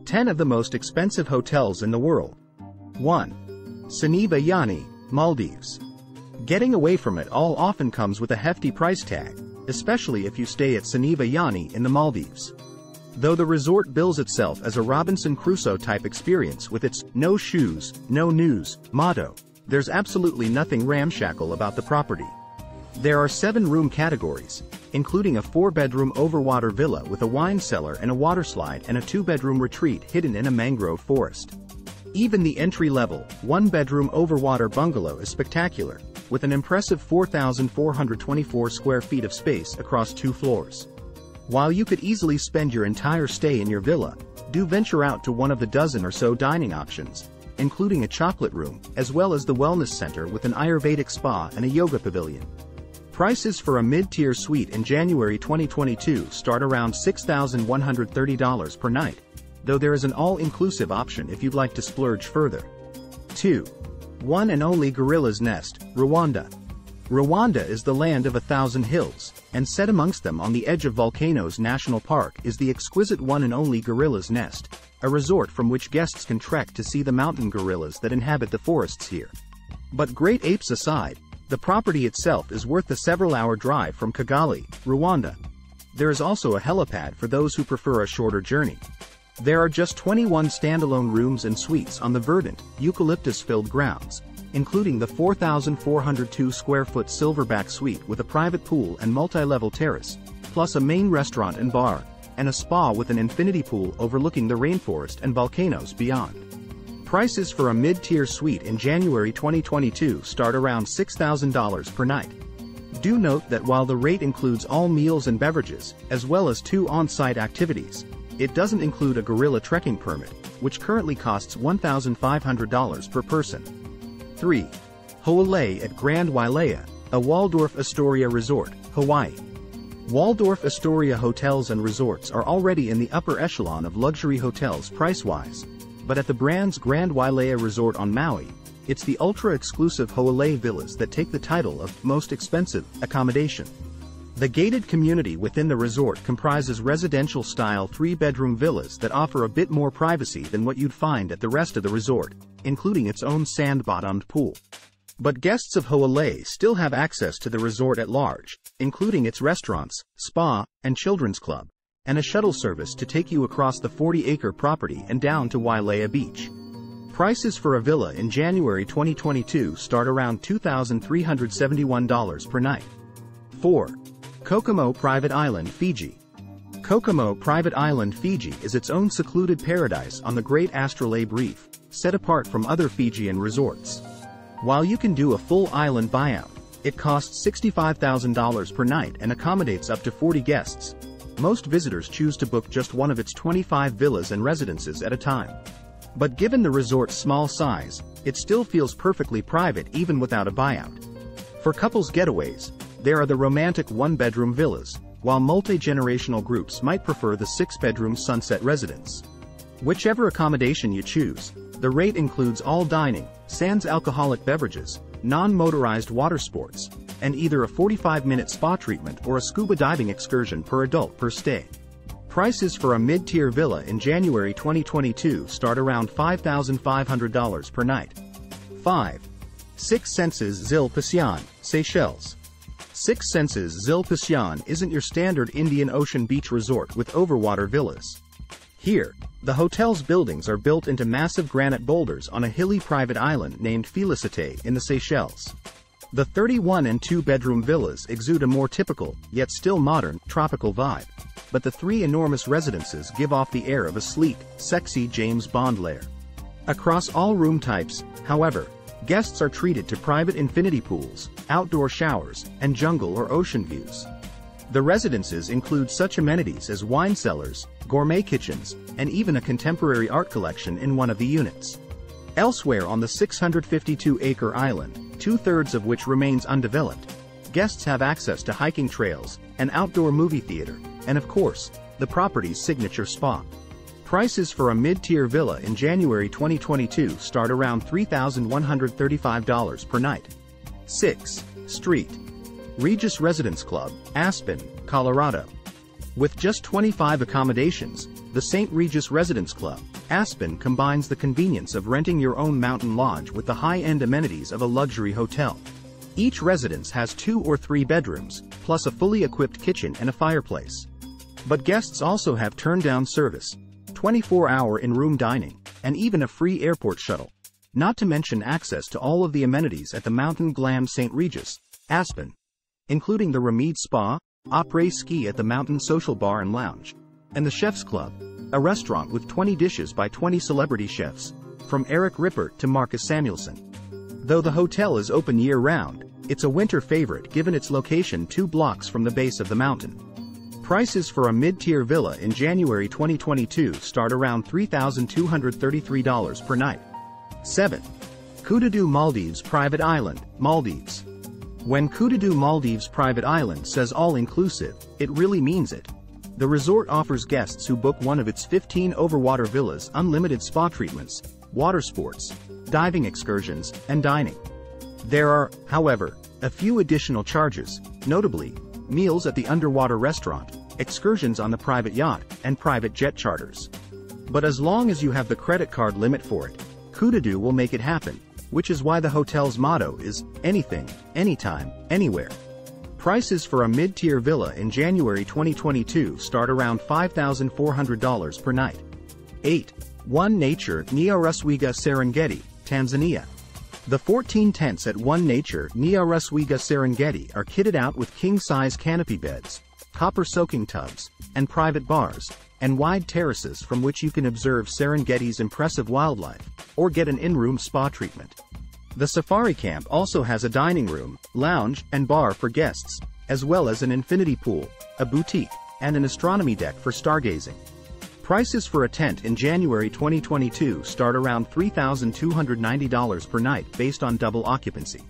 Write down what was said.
10 of the most expensive hotels in the world. 1. Cinebayani, Maldives. Getting away from it all often comes with a hefty price tag, especially if you stay at Cinebayani in the Maldives. Though the resort bills itself as a Robinson Crusoe-type experience with its "no shoes, no news" motto, there's absolutely nothing ramshackle about the property. There are 7 room categories, including a 4-bedroom overwater villa with a wine cellar and a waterslide and a 2-bedroom retreat hidden in a mangrove forest. Even the entry-level, 1-bedroom overwater bungalow is spectacular, with an impressive 4,424 square feet of space across 2 floors. While you could easily spend your entire stay in your villa, do venture out to one of the dozen or so dining options, including a chocolate room, as well as the wellness center with an Ayurvedic spa and a yoga pavilion. Prices for a mid-tier suite in January 2022 start around $6,130 per night, though there is an all-inclusive option if you'd like to splurge further. 2. One and only Gorilla's Nest, Rwanda. Rwanda is the land of 1,000 hills, and set amongst them on the edge of Volcanoes National Park is the exquisite one and only Gorilla's Nest, a resort from which guests can trek to see the mountain gorillas that inhabit the forests here. But great apes aside, the property itself is worth the several-hour drive from Kigali, Rwanda. There is also a helipad for those who prefer a shorter journey. There are just 21 standalone rooms and suites on the verdant, eucalyptus-filled grounds, including the 4,402 square foot Silverback suite with a private pool and multi-level terrace, plus a main restaurant and bar, and a spa with an infinity pool overlooking the rainforest and volcanoes beyond. Prices for a mid-tier suite in January 2022 start around $6,000 per night. Do note that while the rate includes all meals and beverages, as well as 2 on-site activities, it doesn't include a gorilla trekking permit, which currently costs $1,500 per person. 3. Hoala at Grand Wailea, a Waldorf Astoria resort, Hawaii. Waldorf Astoria hotels and resorts are already in the upper echelon of luxury hotels price-wise, but at the brand's Grand Wailea resort on Maui, it's the ultra-exclusive Hoala villas that take the title of most expensive accommodation. The gated community within the resort comprises residential-style 3-bedroom villas that offer a bit more privacy than what you'd find at the rest of the resort, including its own sand-bottomed pool. But guests of Hoala still have access to the resort at large, including its restaurants, spa, and children's club, and a shuttle service to take you across the 40-acre property and down to Wailea Beach. Prices for a villa in January 2022 start around $2,371 per night. 4. Kokomo Private Island, Fiji. Kokomo Private Island, Fiji is its own secluded paradise on the Great Astrolabe Reef, set apart from other Fijian resorts. While you can do a full island buyout, it costs $65,000 per night and accommodates up to 40 guests. Most visitors choose to book just one of its 25 villas and residences at a time. But given the resort's small size, it still feels perfectly private even without a buyout. For couples getaways, there are the romantic 1-bedroom villas, while multi-generational groups might prefer the 6-bedroom sunset residence. Whichever accommodation you choose, the rate includes all dining, sans alcoholic beverages, non-motorized water sports, and either a 45-minute spa treatment or a scuba diving excursion per adult per stay. Prices for a mid-tier villa in January 2022 start around $5,500 per night. 5. Six Senses Île Passion, Seychelles. Six Senses Île Passion isn't your standard Indian Ocean beach resort with overwater villas. Here, the hotel's buildings are built into massive granite boulders on a hilly private island named Félicité in the Seychelles. The 31 and 2-bedroom villas exude a more typical, yet still modern, tropical vibe, but the 3 enormous residences give off the air of a sleek, sexy James Bond lair. Across all room types, however, guests are treated to private infinity pools, outdoor showers, and jungle or ocean views. The residences include such amenities as wine cellars, gourmet kitchens, and even a contemporary art collection in one of the units. Elsewhere on the 652-acre island, 2/3 of which remains undeveloped, guests have access to hiking trails, an outdoor movie theater, and of course, the property's signature spa. Prices for a mid-tier villa in January 2022 start around $3,135 per night. 6. Street. Regis Residence Club, Aspen, Colorado. With just 25 accommodations, The St. Regis Residence Club, Aspen combines the convenience of renting your own mountain lodge with the high-end amenities of a luxury hotel. Each residence has 2 or 3 bedrooms, plus a fully equipped kitchen and a fireplace. But guests also have turn-down service, 24-hour in-room dining, and even a free airport shuttle. Not to mention access to all of the amenities at the Mountain Glam St. Regis, Aspen, including the Remede Spa, après-ski at the Mountain Social Bar and Lounge, and the Chef's Club, a restaurant with 20 dishes by 20 celebrity chefs, from Eric Rippert to Marcus Samuelsson. Though the hotel is open year-round, it's a winter favorite given its location 2 blocks from the base of the mountain. Prices for a mid-tier villa in January 2022 start around $3,233 per night. 7. Kudadu Maldives Private Island, Maldives. When Kudadu Maldives Private Island says all-inclusive, it really means it. The resort offers guests who book one of its 15 overwater villas unlimited spa treatments, water sports, diving excursions, and dining. There are, however, a few additional charges, notably, meals at the underwater restaurant, excursions on the private yacht, and private jet charters. But as long as you have the credit card limit for it, Kudadu will make it happen, which is why the hotel's motto is, anything, anytime, anywhere. Prices for a mid-tier villa in January 2022 start around $5,400 per night. 8. One Nature Nyaruswiga Serengeti, Tanzania. The 14 tents at One Nature Nyaruswiga Serengeti are kitted out with king-size canopy beds, copper soaking tubs, and private bars, and wide terraces from which you can observe Serengeti's impressive wildlife, or get an in-room spa treatment. The safari camp also has a dining room, lounge, and bar for guests, as well as an infinity pool, a boutique, and an astronomy deck for stargazing. Prices for a tent in January 2022 start around $3,290 per night based on double occupancy.